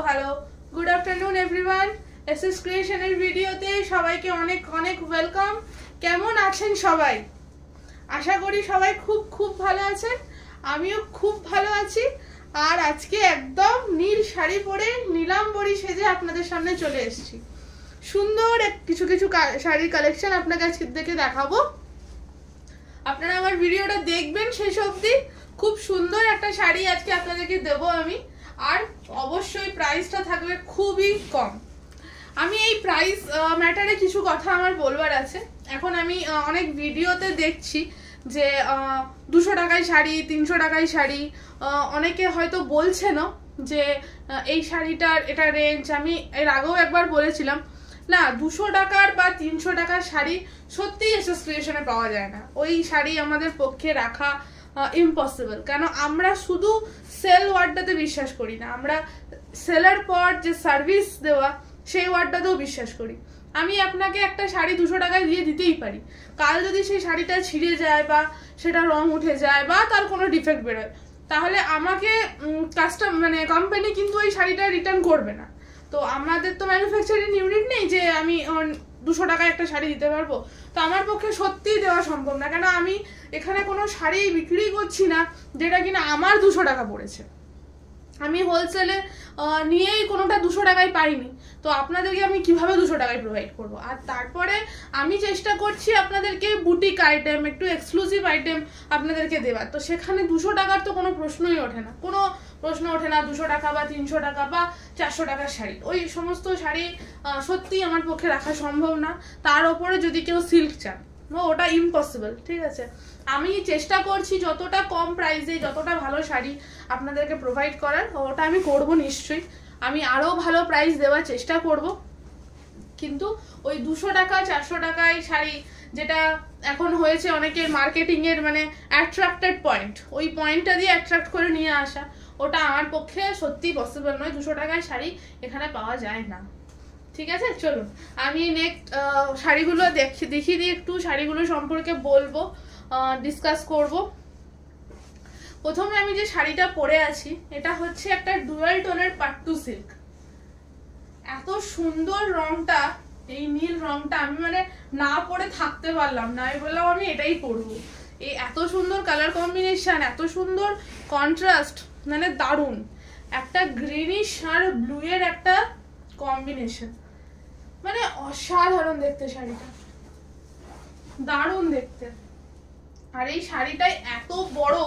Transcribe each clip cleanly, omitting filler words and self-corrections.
Hello good afternoon everyone. SS ক্রিয়েশনের ভিডিওতে সবাইকে অনেক অনেক ওয়েলকাম। কেমন আছেন সবাই? আশা করি সবাই খুব খুব ভালো আছেন। আমিও খুব ভালো আছি। আর আজকে একদম নীল শাড়ি পরে নীলাম্বরী সেজে আপনাদের সামনে চলে এসেছি। সুন্দর কিছু কিছু শাড়ির কালেকশন আপনাকে আজকে দেখে দেখাবো। আপনারা আমার ভিডিওটা দেখবেন শেষ অবধি। খুব সুন্দর একটা শাড়ি আজকে আপনাদেরকে দেবো আমি। আর অবশ্যই প্রাইসটা থাকবে খুবই কম। আমি এই প্রাইস ম্যাটারে কিছু কথা আমার বলবার আছে। এখন আমি অনেক ভিডিওতে দেখছি যে 200 টাকায় শাড়ি, 300 টাকায় শাড়ি। অনেকে হয়তো বলছেনও যে এই শাড়িটার এটা রেঞ্জ। আমি এর আগেও একবার বলেছিলাম না, 200 টাকার বা 300 টাকার শাড়ি সত্যিই এসএস ক্রিয়েশনে পাওয়া যায় না। ওই শাড়ি আমাদের পক্ষে রাখা ইম্পসিবল। কেন আমরা শুধু সেল ওয়ার্ডটাতে বিশ্বাস করি না, আমরা সেলের পর যে সার্ভিস দেওয়া সেই ওয়ার্ডটাতেও বিশ্বাস করি। আমি আপনাকে একটা শাড়ি 200 টাকায় দিয়ে দিতেই পারি, কাল যদি সেই শাড়িটা ছিঁড়ে যায় বা সেটা রং উঠে যায় বা তার কোনো ডিফেক্ট বেরোয়, তাহলে আমাকে কোম্পানি কিন্তু ওই শাড়িটা রিটার্ন করবে না। তো আমাদের তো ম্যানুফ্যাকচারিং ইউনিট নেই যে আমি 200 টাকায় একটা শাড়ি দিতে পারবো। তো আমার পক্ষে সত্যিই দেওয়া সম্ভব না। কেন আমি এখানে কোনো শাড়ি বিক্রি করছি না যেটা কিনা আমার 200 টাকা পড়েছে। আমি হোলসেলে নিয়েই কোনোটা 200 টাকায় পাইনি। তো আপনাদেরকে আমি কিভাবে 200 টাকায় প্রোভাইড করবো? আর তারপরে আমি চেষ্টা করছি আপনাদেরকে বুটিক আইটেম, একটু এক্সক্লুসিভ আইটেম আপনাদেরকে দেওয়ার। তো সেখানে 200 টাকার তো কোনো প্রশ্নই ওঠে না, কোনো প্রশ্ন ওঠে না 200 টাকা বা 300 টাকা বা 400 টাকার শাড়ি। ওই সমস্ত শাড়ি সত্যিই আমার পক্ষে রাখা সম্ভব না। তার ওপরে যদি কেউ সিল্ক চান, ওটা ইম্পসিবল। ঠিক আছে, আমি চেষ্টা করছি যতটা কম প্রাইসে যতটা ভালো শাড়ি আপনাদেরকে প্রোভাইড করার, ওটা আমি করব নিশ্চয়ই। আমি আরও ভালো প্রাইস দেওয়ার চেষ্টা করব। কিন্তু ওই 200 টাকা 400 টাকায় শাড়ি যেটা এখন হয়েছে অনেকের মার্কেটিংয়ের অ্যাট্রাক্টেড পয়েন্ট, ওই পয়েন্টটা দিয়ে অ্যাট্রাক্ট করে নিয়ে আসা, ওটা আমার পক্ষে সত্যিই পসিবল নয়। 200 টাকায় শাড়ি এখানে পাওয়া যায় না। ঠিক আছে, চলুন আমি নেক্সট শাড়িগুলো দেখিয়ে দিয়ে একটু শাড়িগুলো সম্পর্কে বলবো, ডিসকাস করব। প্রথমে আমি যে শাড়িটা পরে আছি এটা হচ্ছে একটা ডুয়াল টোনের পাট্টু সিল্ক। এত সুন্দর রংটা, এই নীল রংটা আমি না পরে থাকতে পারলাম না। আমি বললাম আমি এটাই পরবো। এই এত সুন্দর কালার কম্বিনেশন, এত সুন্দর কন্ট্রাস্ট, দারুণ একটা গ্রিনিশ আর ব্লু এর একটা কম্বিনেশন, অসাধারণ দেখতে শাড়িটা, দারুণ দেখতে। আর এই শাড়িটাই এত বড়,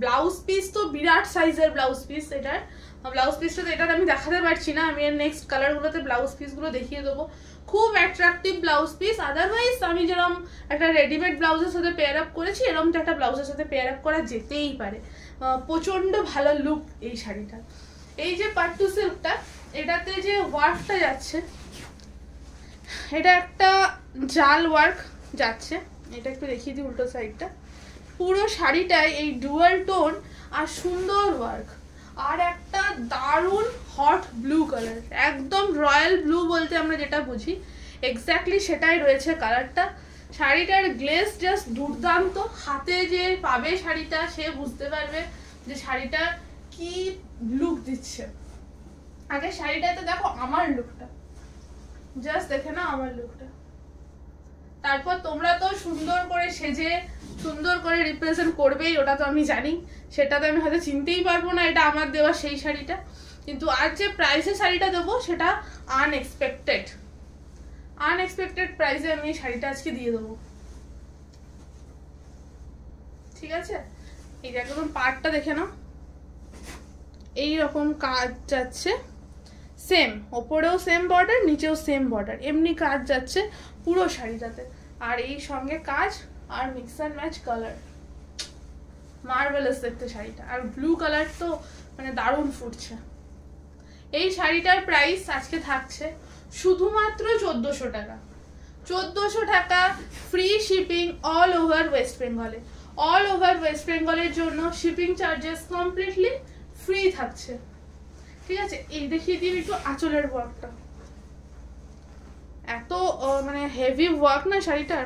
ব্লাউজ পিস তো বিরাট সাইজের ব্লাউজ পিস। এটার ব্লাউজ পিসটা তো এটার আমি দেখাতে পারছি না, আমি এর নেক্সট কালারগুলোতে ব্লাউজ পিসগুলো দেখিয়ে দেবো। খুব অ্যাট্রাকটিভ ব্লাউজ পিস। আদারওয়াইজ আমি যেরকম একটা রেডিমেড ব্লাউজের সাথে পেয়ার আপ করেছি, এরকম তো একটা ব্লাউজের সাথে পেয়ার আপ করা যেতেই পারে। প্রচন্ড ভালো লুক এই শাড়িটা। এই যে পাট্টু সিল্কটা, এটাতে যে ওয়ার্কটা যাচ্ছে, এটা একটা জাল ওয়ার্ক যাচ্ছে। এটা একটু দেখিয়ে দিই উল্টো সাইডটা। পুরো শাড়িটায় এই ডুয়াল টোন আর সুন্দর ওয়ার্ক, আর একটা দারুণ হট ব্লু কালার, একদম রয়্যাল ব্লু বলতে আমরা যেটা বুঝি এক্স্যাক্টলি সেটাই রয়েছে কালারটা। শাড়িটার গ্লেজ জাস্ট দুর্দান্ত। হাতে যে পাবে শাড়িটা সে বুঝতে পারবে যে শাড়িটা কি লুক দিচ্ছে। আগে শাড়িটাতে দেখো আমার লুকটা, জাস্ট দেখে না আমার লুকটা। তারপর তোমরা তো সুন্দর করে সেজে সুন্দর করে রিপ্রেজেন্ট করবেই, ওটা তো আমি জানি। সেটা তো আমি হয়তো চিনতেই পারবো না এটা আমার দেওয়া সেই শাড়িটা। কিন্তু আজ যে প্রাইসে শাড়িটা দেবো সেটা আনএক্সপেক্টেড প্রাইসে আমি এই শাড়িটা আজকে দিয়ে দেবো। ঠিক আছে, এই একদম পার্টটা দেখে নাও, এইরকম কাজ যাচ্ছে, সেম ওপরেও সেম বর্ডার, নিচেও সেম বর্ডার, এমনি কাজ যাচ্ছে পুরো শাড়িটাতে। আর এই সঙ্গে কাজ আর mix and match colour, marvellous দেখতে শাড়িটা। আর ব্লু কালার তো দারুণ ফুটছে। এই শাড়িটার প্রাইস আজকে থাকছে শুধুমাত্র 1400 টাকা। 1400 টাকা, free shipping all over West বেঙ্গলে। অল ওভার ওয়েস্ট বেঙ্গলের জন্য শিপিং চার্জেস কমপ্লিটলি ফ্রি থাকছে। ঠিক আছে, এই দেখিয়ে দিই একটু আঁচলের ওয়ার্কটা। এত হেভি ওয়ার্ক না শাড়িটার,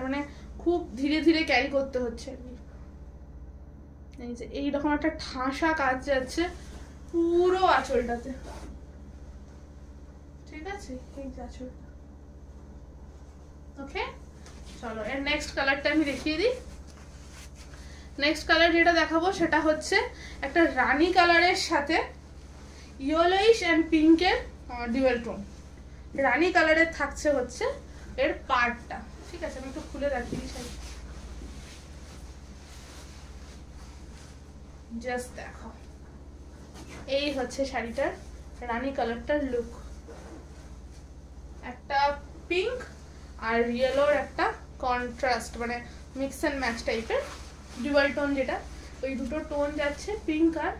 খুব ধীরে ধীরে ক্যারি করতে হচ্ছে। এই যে এইরকম একটা ঠাসা কাজ যাচ্ছে, পুরো আঁচলটাতে, ঠিক আছে? এই যে আঁচলটা। ওকে, চলো এর নেক্সট কালারটা আমি দেখিয়ে দিই। নেক্সট কালার যেটা দেখাবো সেটা হচ্ছে একটা রানী কালারের সাথে ইয়েলোইশ এন্ড পিঙ্কের ডুয়াল টোন। রানী কালারের থাকছে হচ্ছে এর পার্টটা, ঠিক আছে? আমি একটু খুলে রাখি শাড়ি, জাস্ট দেখো। এই হচ্ছে শাড়িটার রানী কালারটার লুক। একটা পিঙ্ক আর ইয়েলোর একটা কন্ট্রাস্ট, মানে মিক্স অ্যান্ড ম্যাচ টাইপের ডুয়াল টোন, যেটা ওই দুটো টোন যাচ্ছে পিঙ্ক আর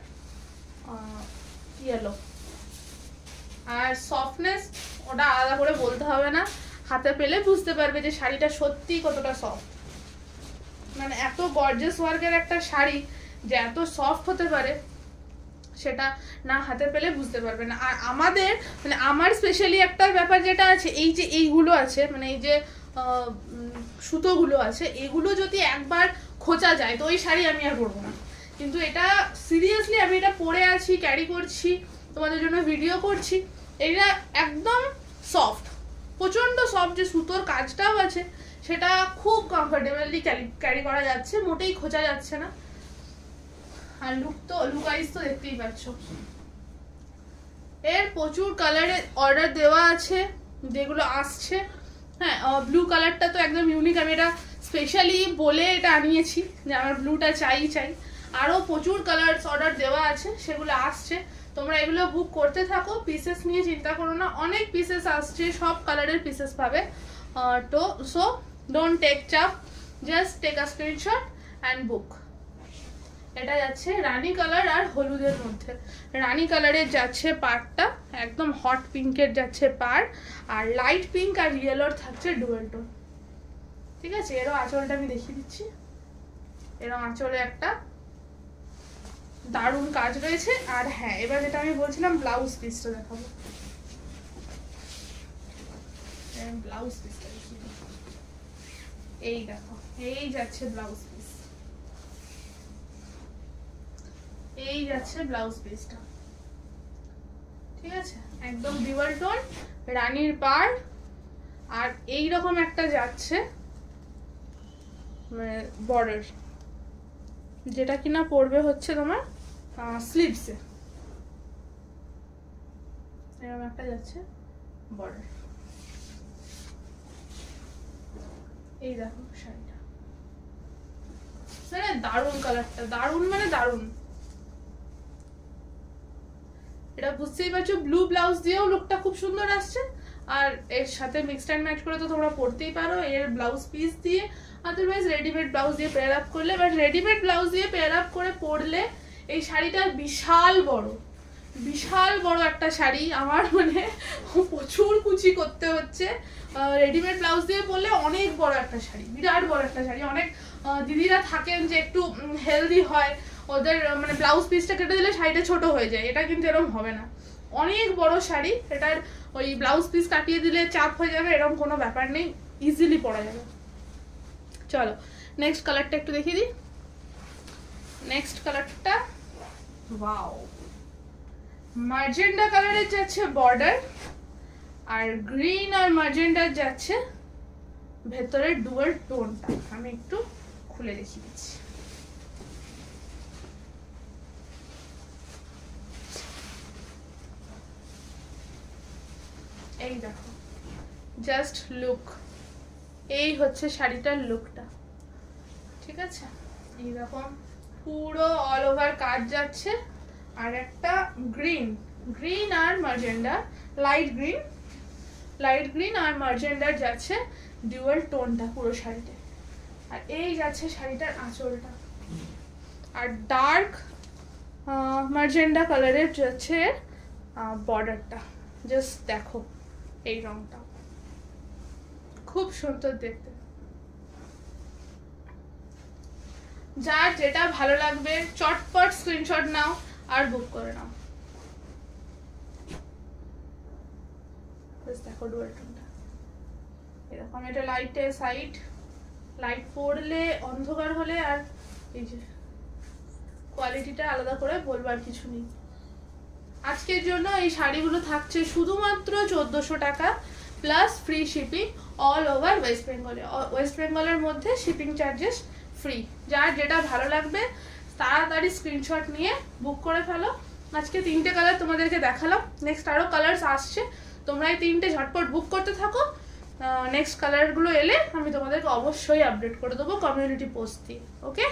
ইয়েলো। আর সফটনেস ওটা আলাদা করে বলতে হবে না, হাতে পেলে বুঝতে পারবে যে শাড়িটা সত্যি কতটা সফট। মানে এত গর্জিয়াস ওয়ার্কের একটা শাড়ি যে এত সফট হতে পারে সেটা না হাতে পেলে বুঝতে পারবে না। আর আমাদের মানে আমার স্পেশালি একটা ব্যাপার যেটা আছে, এই যে এইগুলো আছে, মানে এই যে সুতোগুলো আছে, এগুলো যদি একবার খোঁচা যায় তো ওই শাড়ি আমি আর পরবো না। কিন্তু এটা সিরিয়াসলি আমি এটা পরে আছি, ক্যারি করছি, তোমাদের জন্য ভিডিও করছি, এটা একদম সফট, প্রচন্ড সফট। যে সুতোর কাজটাও আছে সেটা খুব কমফোর্টেবলি ক্যারি করা যাচ্ছে, মোটেই খোঁচা যাচ্ছে না। আর লুক ওয়াইজ তো দেখতেই পাচ্ছ। এর প্রচুর কালারে অর্ডার দেওয়া আছে, যেগুলো আসছে। হ্যাঁ, ব্লু কালারটা তো একদম ইউনিক, আমি এটা স্পেশালি বলে এটা আনিয়েছি যে আমার ব্লুটা চাই। আরও প্রচুর কালার অর্ডার দেওয়া আছে, সেগুলো আসছে। তোমরা এগুলো বুক করতে থাকো, পিসেস নিয়ে চিন্তা করো না, অনেক পিসেস আসছে, সব কালারের পিসেস পাবে। তো সো ডোন্ট টেক চাপ, just take a screenshot and book. এটা যাচ্ছে রানী কালার আর হলুদের মধ্যে। রানী কালারের যাচ্ছে পাড়টা, একদম হট পিঙ্কের যাচ্ছে পাড়, আর লাইট পিঙ্ক আর ইয়েলোর থাকছে ডুয়াল টোন, ঠিক আছে? এরও আঁচলটা আমি দেখিয়ে দিচ্ছি। এরও আঁচলে একটা দারুণ কাজ রয়েছে। আর হ্যাঁ, এবার যেটা আমি বলছিলাম ব্লাউজ পিসটা দেখাবো। ব্লাউজ পিসটা এই দেখো, এই যাচ্ছে ব্লাউজ পিস, এই যাচ্ছে ব্লাউজ পিসটা, ঠিক আছে? একদম ডুয়াল টোন, রানীর পাড়, আর এই রকম একটা যাচ্ছে মানে বর্ডার, যেটা কিনা পড়বে হচ্ছে তোমার স্লিভসে, এরকম একটা যাচ্ছে বর্ডার। এই দেখো শাড়িটা, মানে দারুণ কালারটা, দারুণ মানে দারুণ। এটা বুঝতেই পারছো, ব্লু ব্লাউজ দিয়েও লুকটা খুব সুন্দর আসছে, আর এর সাথে মিক্সড অ্যান্ড ম্যাচ করে তো তোমরা পরতেই পারো এর ব্লাউজ পিস দিয়ে, আদারওয়াইজ রেডিমেড ব্লাউজ দিয়ে পেয়ার আপ করলে। বাট রেডিমেড ব্লাউজ দিয়ে পেয়ার আপ করে পরলে এই শাড়িটা বিশাল বড় একটা শাড়ি, আমার মানে প্রচুর কুচি করতে হচ্ছে। রেডিমেড ব্লাউজ দিয়ে পরলে অনেক বড় একটা শাড়ি, বিরাট বড় একটা শাড়ি। অনেক দিদিরা থাকেন যে একটু হেলদি হয়, ওদের মানে ব্লাউজ পিসটা কেটে দিলে শাড়িটা ছোট হয়ে যায়, এটা কিন্তু এরকম হবে না। অনেক বড় শাড়ি, এটার ওই ব্লাউজ পিস কাটিয়ে দিলে চাপ হয়ে যাবে, এরকম কোনো ব্যাপার নেই, ইজিলি পরা যাবে। চলো নেক্সট কালারটা একটু দেখিয়ে দিই। নেক্সট কালারটা ওয়াও, ম্যাজেন্ডা কালারের যাচ্ছে বর্ডার, আর গ্রিন আর ম্যাজেন্ডার যাচ্ছে ভেতরের ডুয়াল টোনটা। আমি একটু খুলে দেখিয়ে দিচ্ছি। এই দেখো, জাস্ট লুক, এই হচ্ছে শাড়িটার লুকটা, ঠিক আছে? এইরকম পুরো অল ওভার কাজ যাচ্ছে, আর একটা গ্রিন আর ম্যাজেন্ডা, লাইট গ্রিন আর ম্যাজেন্ডার যাচ্ছে ডুয়াল টোনটা পুরো শাড়িতে। আর এই যাচ্ছে শাড়িটার আঁচলটা, আর ডার্ক ম্যাজেন্ডা কালারের যাচ্ছে বর্ডারটা। জাস্ট দেখো এই রংটা খুব সুন্দর দেখতে। যার যেটা ভালো লাগবে চটপট স্ক্রিনশট নাও আর বুক করে নাও। দেখো ডুয়াল টোনটা এরকম, এটা লাইটে সাইড, লাইট পড়লে অন্ধকার হলে, আর এই যে কোয়ালিটিটা আলাদা করে বলবার কিছু নেই, আজকের জন্য এই শাড়িগুলো থাকছে শুধুমাত্র 1400 টাকা plus free shipping all over West বেঙ্গলে। ওয়েস্ট বেঙ্গলের মধ্যে শিপিং চার্জেস ফ্রি। যার যেটা ভালো লাগবে তাড়াতাড়ি স্ক্রিনশট নিয়ে বুক করে ফেলো। আজকে 3টে কালার তোমাদেরকে দেখালাম, নেক্সট আরও কালার্স আসছে, তোমরা এই 3টে ঝটপট বুক করতে থাকো। নেক্সট কালারগুলো এলে আমি তোমাদেরকে অবশ্যই আপডেট করে দেবো কমিউনিটি পোস্ট দিয়ে। ওকে,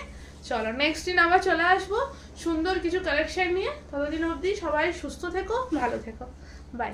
চলো নেক্সট দিন আবার চলে আসবো সুন্দর কিছু কালেকশন নিয়ে। ততদিন অবধি সবাই সুস্থ থেকো, ভালো থেকো, বাই।